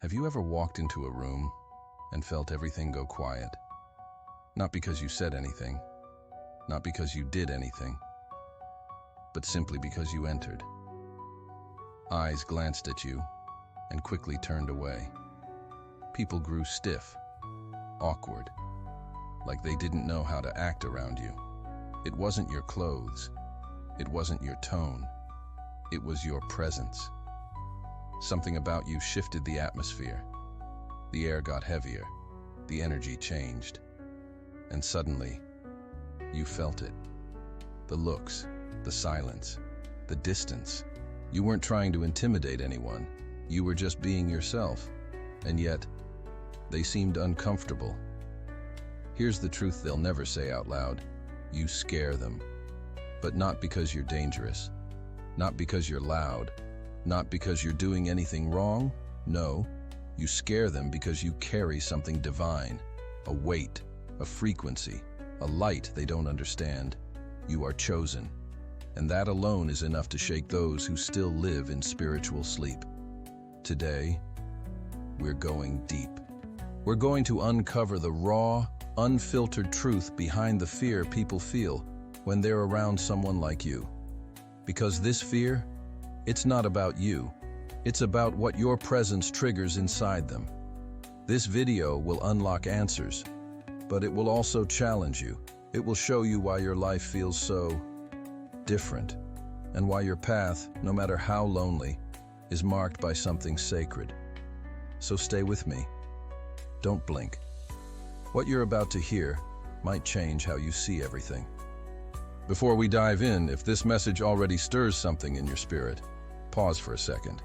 Have you ever walked into a room and felt everything go quiet? Not because you said anything, not because you did anything, but simply because you entered. Eyes glanced at you and quickly turned away. People grew stiff, awkward, like they didn't know how to act around you. It wasn't your clothes, it wasn't your tone, it was your presence. Something about you shifted the atmosphere. The air got heavier, the energy changed, and suddenly, you felt it. The looks, the silence, the distance. You weren't trying to intimidate anyone, you were just being yourself, and yet, they seemed uncomfortable. Here's the truth they'll never say out loud: you scare them. But not because you're dangerous, not because you're loud, not because you're doing anything wrong. No, you scare them because you carry something divine, a weight, a frequency, a light they don't understand. You are chosen, and that alone is enough to shake those who still live in spiritual sleep. Today, we're going deep. We're going to uncover the raw, unfiltered truth behind the fear people feel when they're around someone like you. Because this fear, it's not about you. It's about what your presence triggers inside them. This video will unlock answers, but it will also challenge you. It will show you why your life feels so different, and why your path, no matter how lonely, is marked by something sacred. So stay with me. Don't blink. What you're about to hear might change how you see everything. Before we dive in, if this message already stirs something in your spirit, pause for a second.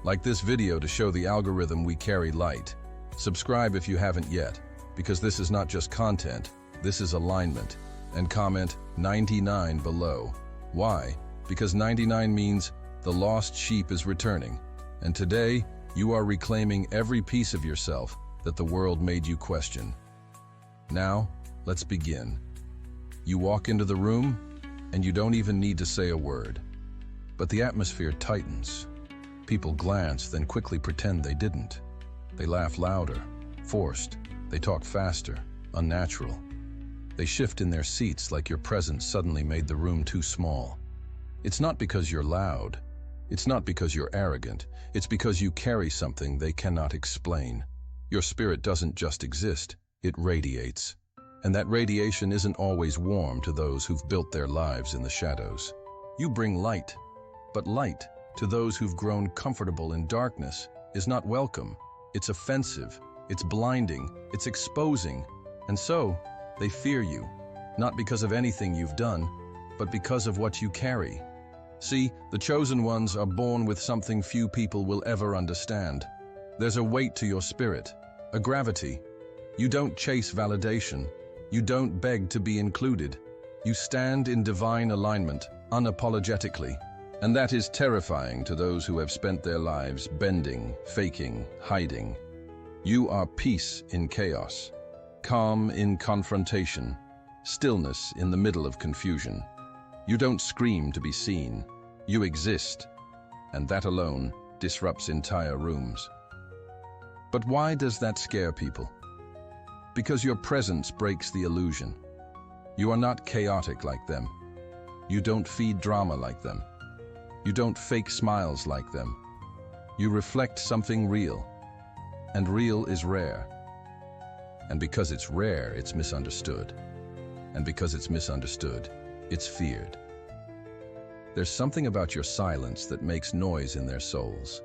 Like this video to show the algorithm we carry light. Subscribe if you haven't yet, because this is not just content, this is alignment. And comment 99 below. Why? Because 99 means the lost sheep is returning. And today, you are reclaiming every piece of yourself that the world made you question. Now, let's begin. You walk into the room, and you don't even need to say a word. But the atmosphere tightens. People glance, then quickly pretend they didn't. They laugh louder, forced. They talk faster, unnatural. They shift in their seats like your presence suddenly made the room too small. It's not because you're loud. It's not because you're arrogant. It's because you carry something they cannot explain. Your spirit doesn't just exist, it radiates. And that radiation isn't always warm to those who've built their lives in the shadows. You bring light, but light, to those who've grown comfortable in darkness, is not welcome. It's offensive, it's blinding, it's exposing. And so, they fear you, not because of anything you've done, but because of what you carry. See, the chosen ones are born with something few people will ever understand. There's a weight to your spirit, a gravity. You don't chase validation. You don't beg to be included. You stand in divine alignment, unapologetically. And that is terrifying to those who have spent their lives bending, faking, hiding. You are peace in chaos, calm in confrontation, stillness in the middle of confusion. You don't scream to be seen. You exist, and that alone disrupts entire rooms. But why does that scare people? Because your presence breaks the illusion. You are not chaotic like them. You don't feed drama like them. You don't fake smiles like them. You reflect something real, and real is rare. And because it's rare, it's misunderstood. And because it's misunderstood, it's feared. There's something about your silence that makes noise in their souls.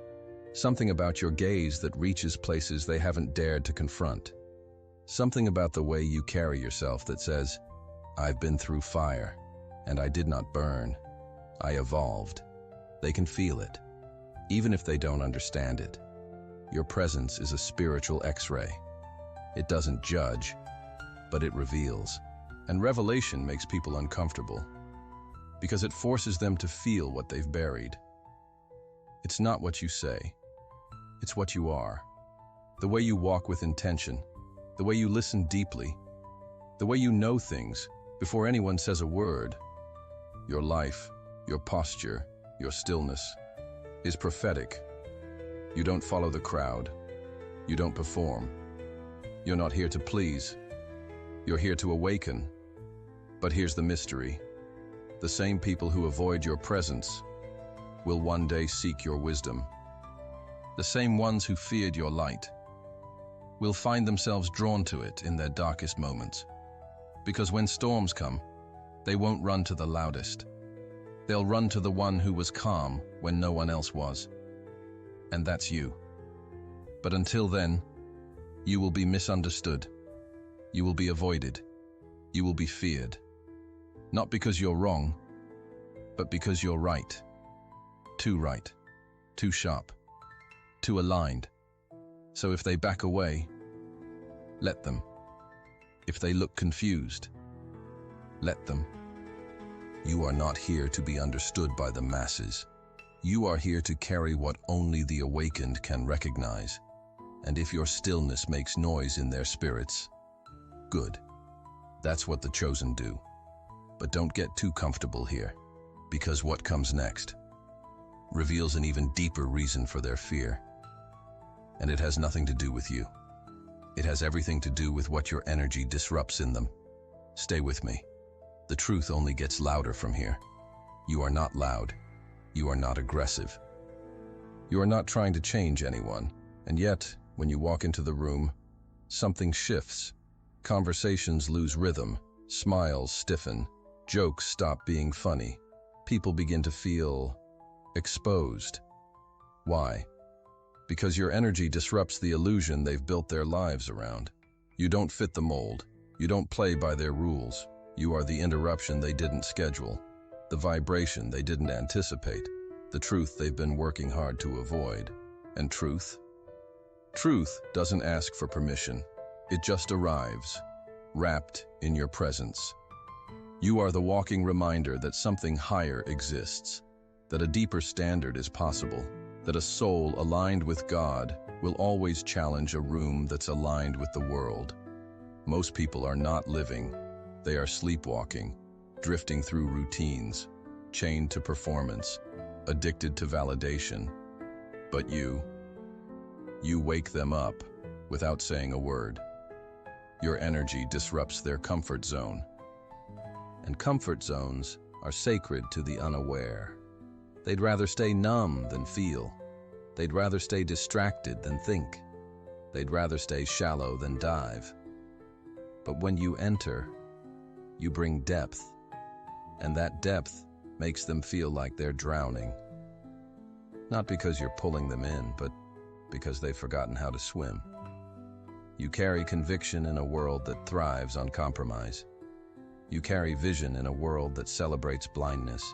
Something about your gaze that reaches places they haven't dared to confront. Something about the way you carry yourself that says, I've been through fire, and I did not burn. I evolved. They can feel it, even if they don't understand it. Your presence is a spiritual X-ray. It doesn't judge, but it reveals. And revelation makes people uncomfortable, because it forces them to feel what they've buried. It's not what you say, it's what you are. The way you walk with intention, the way you listen deeply, the way you know things before anyone says a word. Your life, your posture, your stillness is prophetic. You don't follow the crowd. You don't perform. You're not here to please. You're here to awaken. But here's the mystery. The same people who avoid your presence will one day seek your wisdom. The same ones who feared your light will find themselves drawn to it in their darkest moments. Because when storms come, they won't run to the loudest. They'll run to the one who was calm when no one else was. And that's you. But until then, you will be misunderstood. You will be avoided. You will be feared. Not because you're wrong, but because you're right. Too right. Too sharp. Too aligned. So if they back away, let them. If they look confused, let them. You are not here to be understood by the masses. You are here to carry what only the awakened can recognize. And if your stillness makes noise in their spirits, good. That's what the chosen do. But don't get too comfortable here, because what comes next reveals an even deeper reason for their fear. And it has nothing to do with you. It has everything to do with what your energy disrupts in them. Stay with me. The truth only gets louder from here. You are not loud. You are not aggressive. You are not trying to change anyone. And yet, when you walk into the room, something shifts. Conversations lose rhythm. Smiles stiffen. Jokes stop being funny. People begin to feel exposed. Why? Because your energy disrupts the illusion they've built their lives around. You don't fit the mold. You don't play by their rules. You are the interruption they didn't schedule, the vibration they didn't anticipate, the truth they've been working hard to avoid. And truth? Truth doesn't ask for permission. It just arrives, wrapped in your presence. You are the walking reminder that something higher exists, that a deeper standard is possible, that a soul aligned with God will always challenge a room that's aligned with the world. Most people are not living. They are sleepwalking, drifting through routines, chained to performance, addicted to validation. But you wake them up without saying a word. Your energy disrupts their comfort zone. And comfort zones are sacred to the unaware. They'd rather stay numb than feel. They'd rather stay distracted than think. They'd rather stay shallow than dive. But when you enter, you bring depth, and that depth makes them feel like they're drowning. Not because you're pulling them in, but because they've forgotten how to swim. You carry conviction in a world that thrives on compromise. You carry vision in a world that celebrates blindness.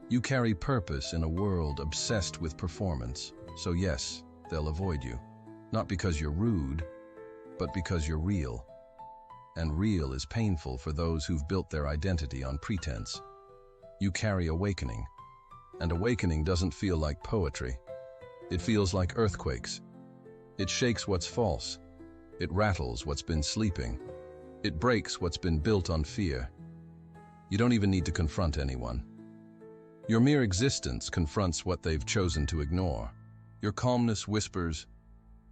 You carry purpose in a world obsessed with performance. So yes, they'll avoid you. Not because you're rude, but because you're real. And real is painful for those who've built their identity on pretense. You carry awakening. And awakening doesn't feel like poetry. It feels like earthquakes. It shakes what's false. It rattles what's been sleeping. It breaks what's been built on fear. You don't even need to confront anyone. Your mere existence confronts what they've chosen to ignore. Your calmness whispers,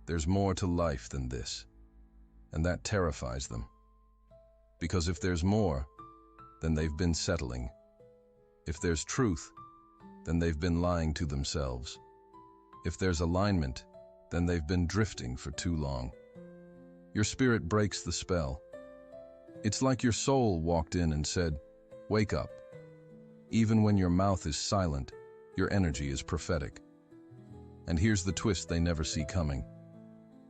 there's more to life than this. And that terrifies them. Because if there's more, then they've been settling. If there's truth, then they've been lying to themselves. If there's alignment, then they've been drifting for too long. Your spirit breaks the spell. It's like your soul walked in and said, wake up. Even when your mouth is silent, your energy is prophetic. And here's the twist they never see coming.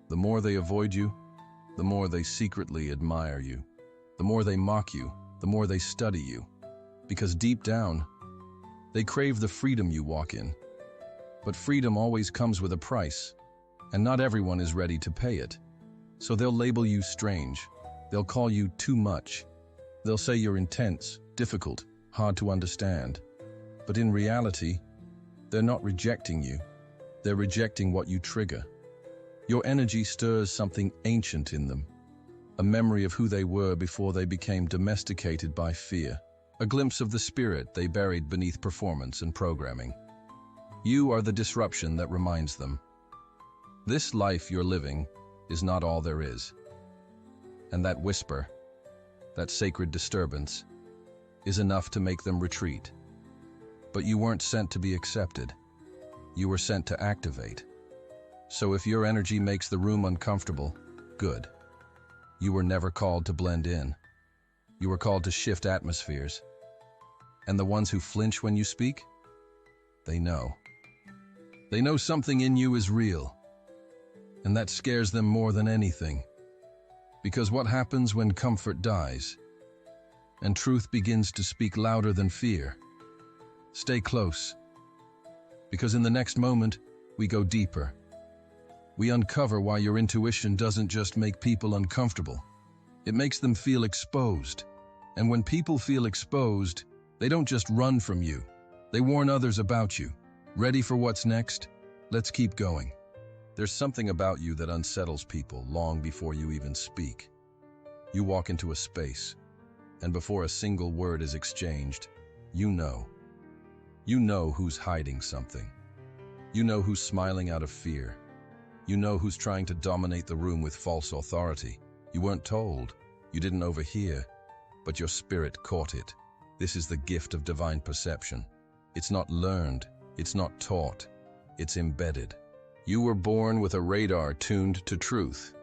The more they avoid you, the more they secretly admire you. The more they mock you, the more they study you. Because deep down, they crave the freedom you walk in. But freedom always comes with a price, and not everyone is ready to pay it. So they'll label you strange. They'll call you too much. They'll say you're intense, difficult, hard to understand. But in reality, they're not rejecting you. They're rejecting what you trigger. Your energy stirs something ancient in them, a memory of who they were before they became domesticated by fear, a glimpse of the spirit they buried beneath performance and programming. You are the disruption that reminds them. This life you're living is not all there is. And that whisper, that sacred disturbance, is enough to make them retreat. But you weren't sent to be accepted. You were sent to activate. So if your energy makes the room uncomfortable, good. You were never called to blend in. You were called to shift atmospheres. And the ones who flinch when you speak, they know. They know something in you is real. And that scares them more than anything. Because what happens when comfort dies and truth begins to speak louder than fear? Stay close. Because in the next moment, we go deeper. We uncover why your intuition doesn't just make people uncomfortable. It makes them feel exposed. And when people feel exposed, they don't just run from you. They warn others about you. Ready for what's next? Let's keep going. There's something about you that unsettles people long before you even speak. You walk into a space, and before a single word is exchanged, you know. You know who's hiding something. You know who's smiling out of fear. You know who's trying to dominate the room with false authority. You weren't told. You didn't overhear. But your spirit caught it. This is the gift of divine perception. It's not learned. It's not taught. It's embedded. You were born with a radar tuned to truth.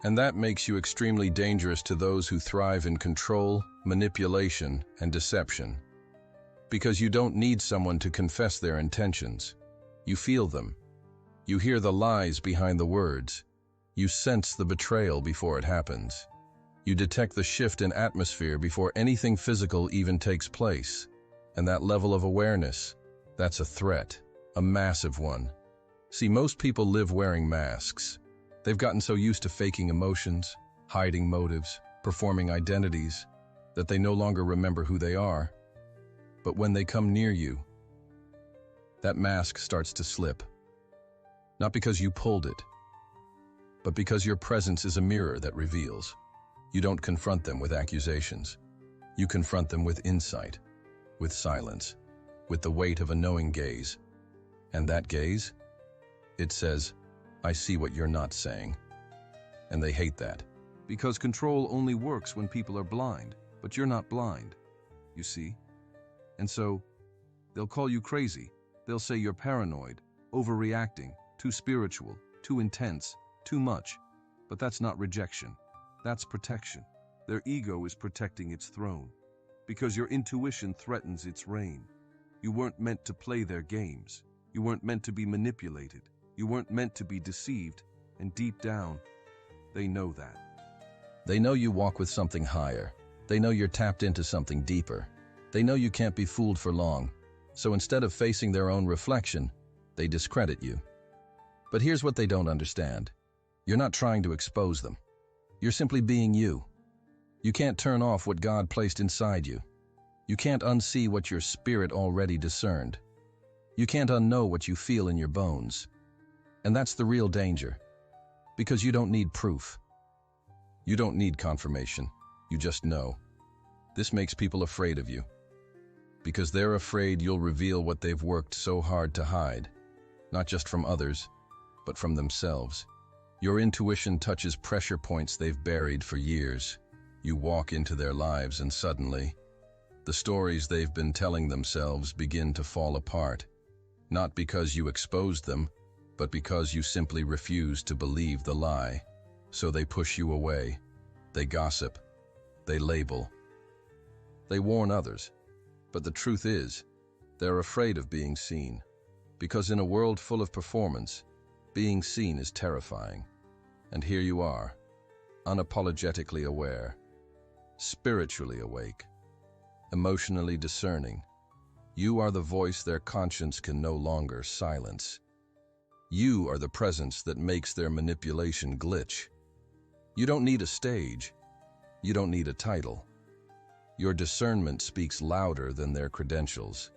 And that makes you extremely dangerous to those who thrive in control, manipulation, and deception. Because you don't need someone to confess their intentions. You feel them. You hear the lies behind the words. You sense the betrayal before it happens. You detect the shift in atmosphere before anything physical even takes place. And that level of awareness, that's a threat, a massive one. See, most people live wearing masks. They've gotten so used to faking emotions, hiding motives, performing identities, that they no longer remember who they are. But when they come near you, that mask starts to slip. Not because you pulled it, but because your presence is a mirror that reveals. You don't confront them with accusations. You confront them with insight, with silence, with the weight of a knowing gaze. And that gaze? It says, I see what you're not saying. And they hate that. Because control only works when people are blind, but you're not blind, you see? And so, they'll call you crazy. They'll say you're paranoid, overreacting, too spiritual, too intense, too much. But that's not rejection. That's protection. Their ego is protecting its throne. Because your intuition threatens its reign. You weren't meant to play their games. You weren't meant to be manipulated. You weren't meant to be deceived. And deep down, they know that. They know you walk with something higher. They know you're tapped into something deeper. They know you can't be fooled for long. So instead of facing their own reflection, they discredit you. But here's what they don't understand. You're not trying to expose them. You're simply being you. You can't turn off what God placed inside you. You can't unsee what your spirit already discerned. You can't unknow what you feel in your bones. And that's the real danger. Because you don't need proof. You don't need confirmation. You just know. This makes people afraid of you. Because they're afraid you'll reveal what they've worked so hard to hide. Not just from others, but from themselves. Your intuition touches pressure points they've buried for years. You walk into their lives and suddenly, the stories they've been telling themselves begin to fall apart. Not because you exposed them, but because you simply refuse to believe the lie. So they push you away. They gossip. They label. They warn others. But the truth is, they're afraid of being seen. Because in a world full of performance, being seen is terrifying. And here you are, unapologetically aware, spiritually awake, emotionally discerning. You are the voice their conscience can no longer silence. You are the presence that makes their manipulation glitch. You don't need a stage. You don't need a title. Your discernment speaks louder than their credentials.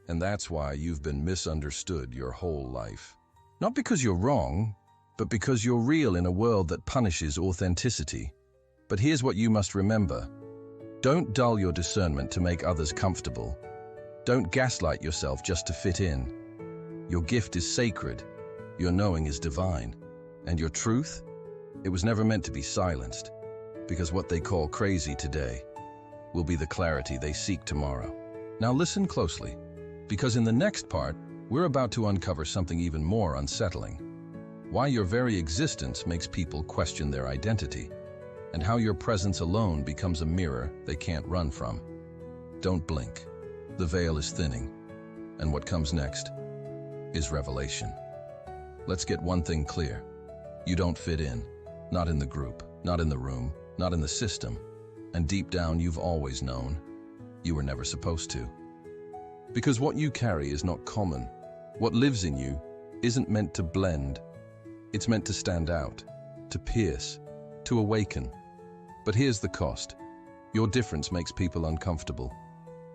And that's why you've been misunderstood your whole life. Not because you're wrong, but because you're real in a world that punishes authenticity. But here's what you must remember. Don't dull your discernment to make others comfortable. Don't gaslight yourself just to fit in. Your gift is sacred. Your knowing is divine. And your truth? It was never meant to be silenced, because what they call crazy today will be the clarity they seek tomorrow. Now listen closely, because in the next part, we're about to uncover something even more unsettling. Why your very existence makes people question their identity, and how your presence alone becomes a mirror they can't run from. Don't blink. The veil is thinning, and what comes next is revelation. Let's get one thing clear. You don't fit in, not in the group, not in the room, not in the system, and deep down you've always known you were never supposed to. Because what you carry is not common. What lives in you isn't meant to blend. It's meant to stand out, to pierce, to awaken. But here's the cost. Your difference makes people uncomfortable,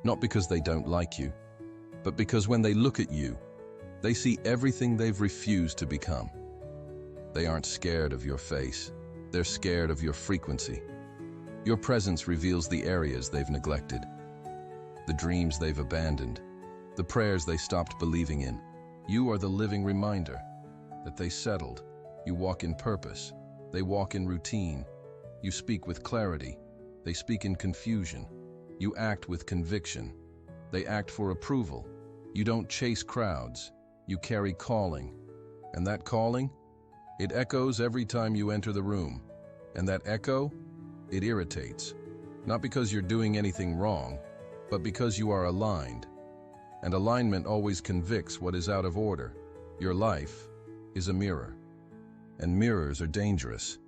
not because they don't like you, but because when they look at you, they see everything they've refused to become. They aren't scared of your face. They're scared of your frequency. Your presence reveals the areas they've neglected, the dreams they've abandoned, the prayers they stopped believing in. You are the living reminder that they settled. You walk in purpose. They walk in routine. You speak with clarity. They speak in confusion. You act with conviction. They act for approval. You don't chase crowds. You carry calling. And that calling, it echoes every time you enter the room. And that echo, it irritates. Not because you're doing anything wrong, but because you are aligned. And alignment always convicts what is out of order. Your life is a mirror. And mirrors are dangerous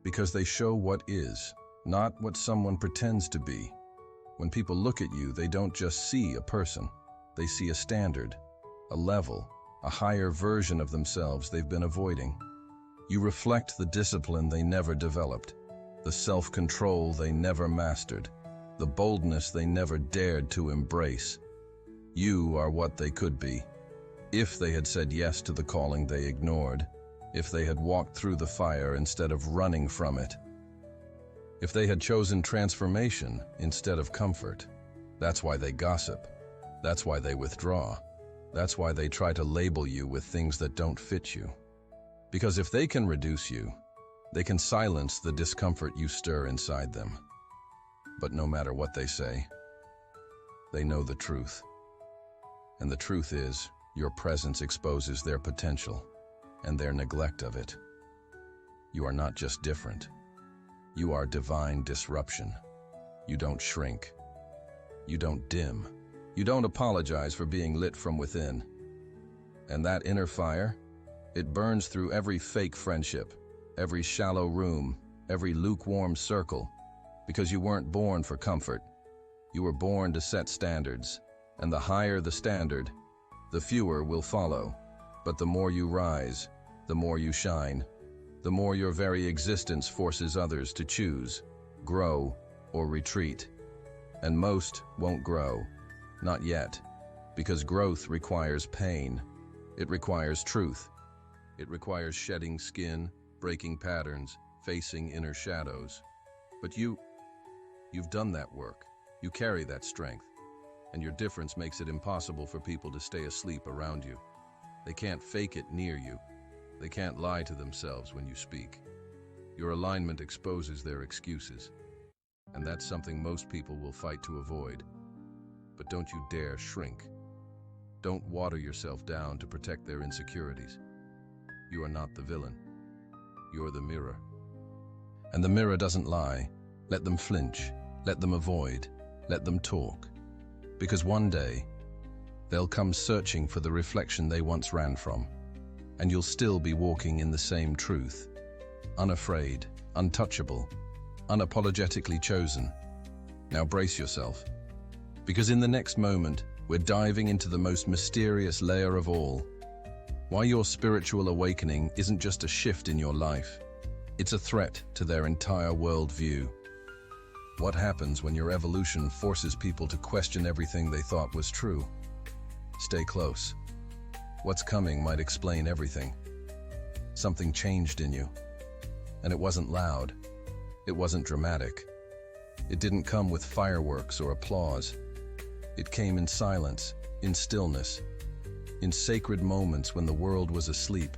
because they show what is, not what someone pretends to be. When people look at you, they don't just see a person. They see a standard, a level, a higher version of themselves they've been avoiding. You reflect the discipline they never developed, the self-control they never mastered, the boldness they never dared to embrace. You are what they could be, if they had said yes to the calling they ignored, if they had walked through the fire instead of running from it, if they had chosen transformation instead of comfort. That's why they gossip. That's why they withdraw. That's why they try to label you with things that don't fit you. Because if they can reduce you, they can silence the discomfort you stir inside them. But no matter what they say, they know the truth. And the truth is, your presence exposes their potential and their neglect of it. You are not just different. You are divine disruption. You don't shrink. You don't dim. You don't apologize for being lit from within. And that inner fire, it burns through every fake friendship, every shallow room, every lukewarm circle, because you weren't born for comfort. You were born to set standards, and the higher the standard, the fewer will follow. But the more you rise, the more you shine, the more your very existence forces others to choose, grow, or retreat. And most won't grow. Not yet, because growth requires pain. It requires truth. It requires shedding skin, breaking patterns, facing inner shadows. But you've done that work. You carry that strength. And your difference makes it impossible for people to stay asleep around you. They can't fake it near you. They can't lie to themselves when you speak. Your alignment exposes their excuses. And that's something most people will fight to avoid. But don't you dare shrink. Don't water yourself down to protect their insecurities. You are not the villain. You're the mirror. And the mirror doesn't lie. Let them flinch. Let them avoid. Let them talk. Because one day, they'll come searching for the reflection they once ran from. And you'll still be walking in the same truth. Unafraid, untouchable, unapologetically chosen. Now brace yourself. Because in the next moment, we're diving into the most mysterious layer of all. Why your spiritual awakening isn't just a shift in your life. It's a threat to their entire worldview. What happens when your evolution forces people to question everything they thought was true? Stay close. What's coming might explain everything. Something changed in you. And it wasn't loud. It wasn't dramatic. It didn't come with fireworks or applause. It came in silence, in stillness. in sacred moments when the world was asleep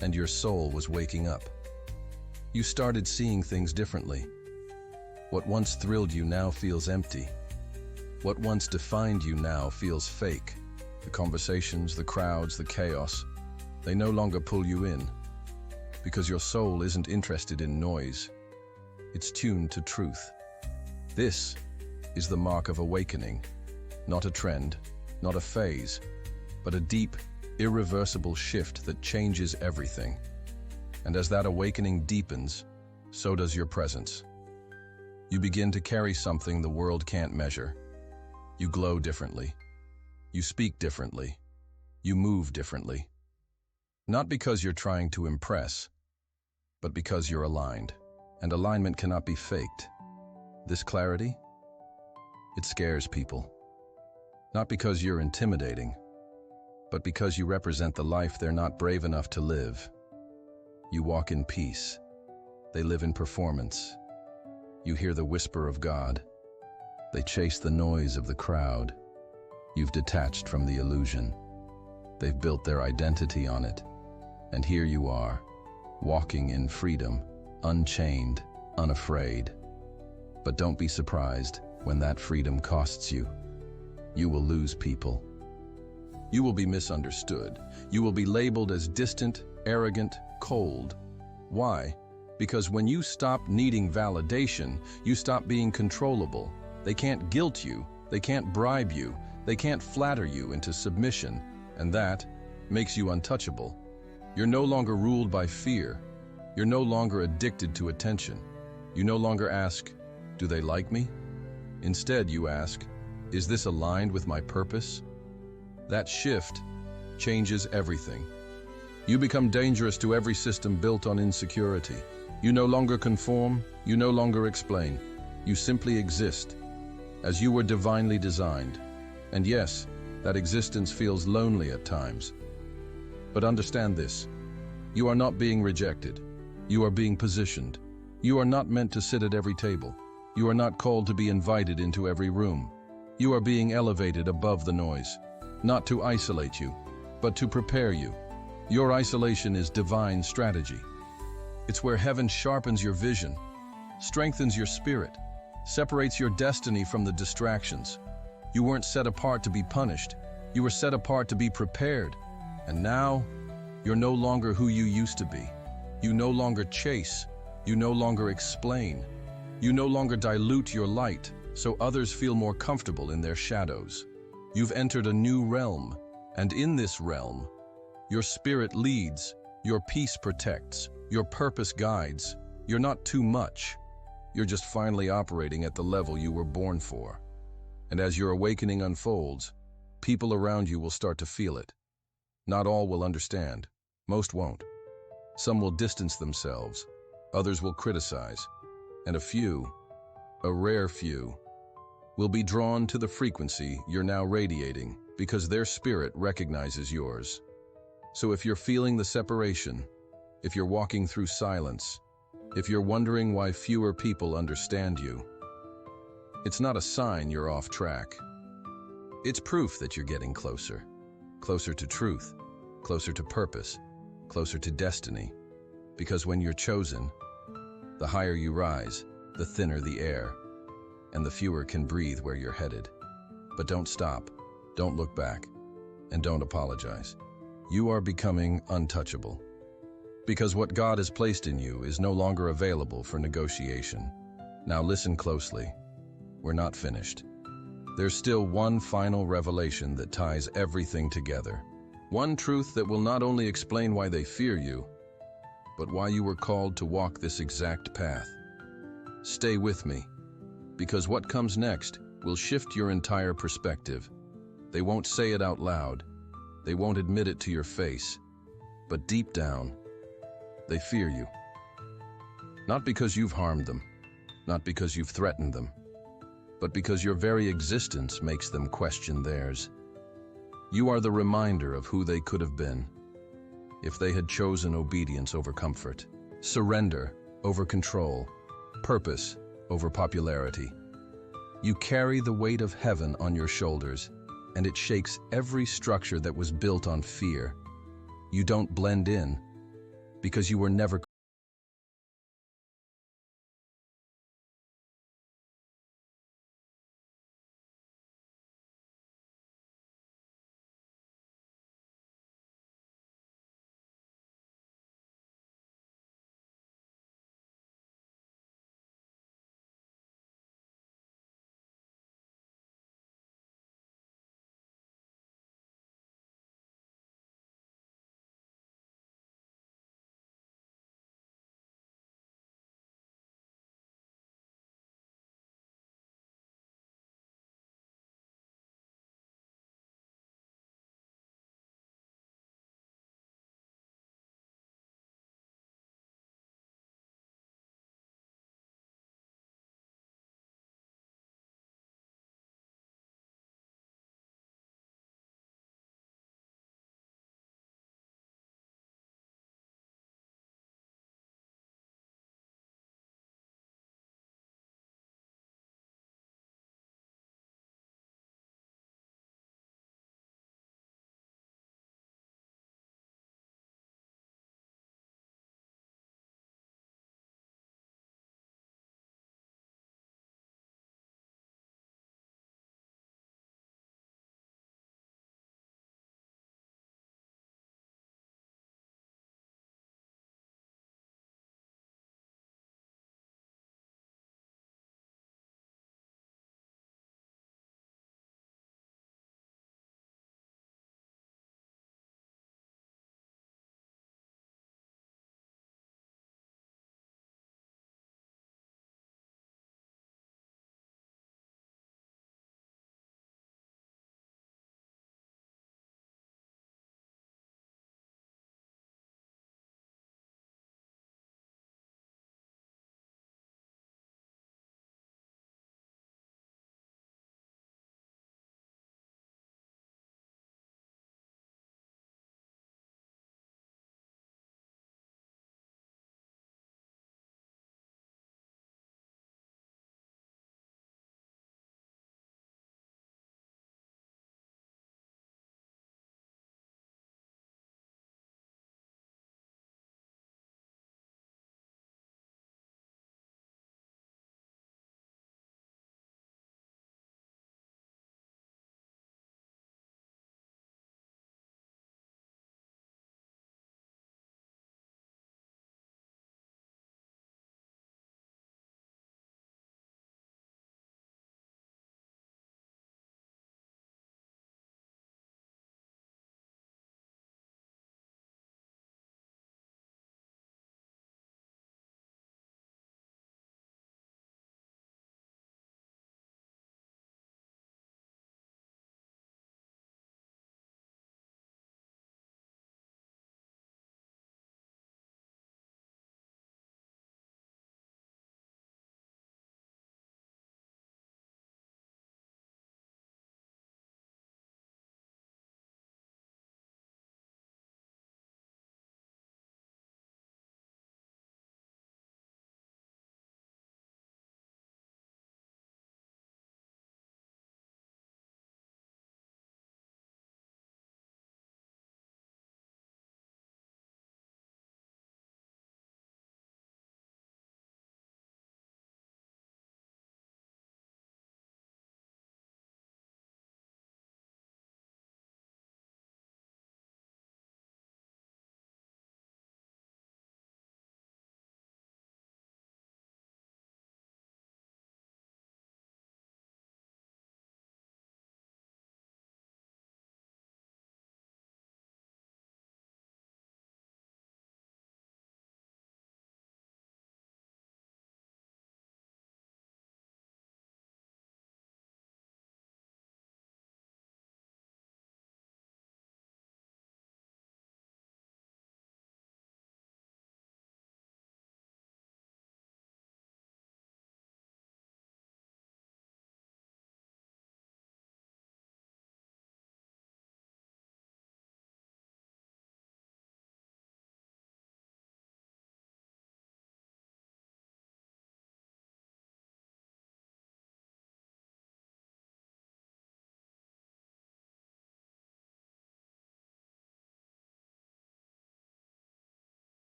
and your soul was waking up. You started seeing things differently. What once thrilled you now feels empty. What once defined you now feels fake. The conversations, the crowds, the chaos, they no longer pull you in, because your soul isn't interested in noise. It's tuned to truth. This is the mark of awakening, not a trend, not a phase, but a deep, irreversible shift that changes everything. And as that awakening deepens, so does your presence. You begin to carry something the world can't measure. You glow differently. You speak differently. You move differently. Not because you're trying to impress, but because you're aligned. And alignment cannot be faked. This clarity, it scares people. Not because you're intimidating, but because you represent the life they're not brave enough to live. You walk in peace. They live in performance. You hear the whisper of God. They chase the noise of the crowd. You've detached from the illusion. They've built their identity on it. And here you are, walking in freedom, unchained, unafraid. But don't be surprised when that freedom costs you. You will lose people. You will be misunderstood. You will be labeled as distant, arrogant, cold. Why? Because when you stop needing validation, you stop being controllable. They can't guilt you. They can't bribe you. They can't flatter you into submission. And that makes you untouchable. You're no longer ruled by fear. You're no longer addicted to attention. You no longer ask, do they like me? Instead, you ask, is this aligned with my purpose? That shift changes everything. You become dangerous to every system built on insecurity. You no longer conform. You no longer explain. You simply exist, as you were divinely designed. And yes, that existence feels lonely at times. But understand this, you are not being rejected. You are being positioned. You are not meant to sit at every table. You are not called to be invited into every room. You are being elevated above the noise, not to isolate you, but to prepare you. Your isolation is divine strategy. It's where heaven sharpens your vision, strengthens your spirit, separates your destiny from the distractions. You weren't set apart to be punished. You were set apart to be prepared. And now, you're no longer who you used to be. You no longer chase. You no longer explain. You no longer dilute your light so others feel more comfortable in their shadows. You've entered a new realm, and in this realm, your spirit leads, your peace protects, your purpose guides. You're not too much. You're just finally operating at the level you were born for. And as your awakening unfolds, people around you will start to feel it. Not all will understand. Most won't. Some will distance themselves. Others will criticize. And a few, a rare few, will be drawn to the frequency you're now radiating because their spirit recognizes yours. So if you're feeling the separation, if you're walking through silence, if you're wondering why fewer people understand you, it's not a sign you're off track. It's proof that you're getting closer. Closer to truth, closer to purpose, closer to destiny. Because when you're chosen, the higher you rise, the thinner the air, and the fewer can breathe where you're headed. But don't stop, don't look back, and don't apologize. You are becoming untouchable. Because what God has placed in you is no longer available for negotiation. Now listen closely. We're not finished. There's still one final revelation that ties everything together. One truth that will not only explain why they fear you, but why you were called to walk this exact path. Stay with me, because what comes next will shift your entire perspective. They won't say it out loud. They won't admit it to your face. But deep down, they fear you. Not because you've harmed them, not because you've threatened them, but because your very existence makes them question theirs. You are the reminder of who they could have been if they had chosen obedience over comfort, surrender over control, purpose over popularity. You carry the weight of heaven on your shoulders, and it shakes every structure that was built on fear. You don't blend in because you were never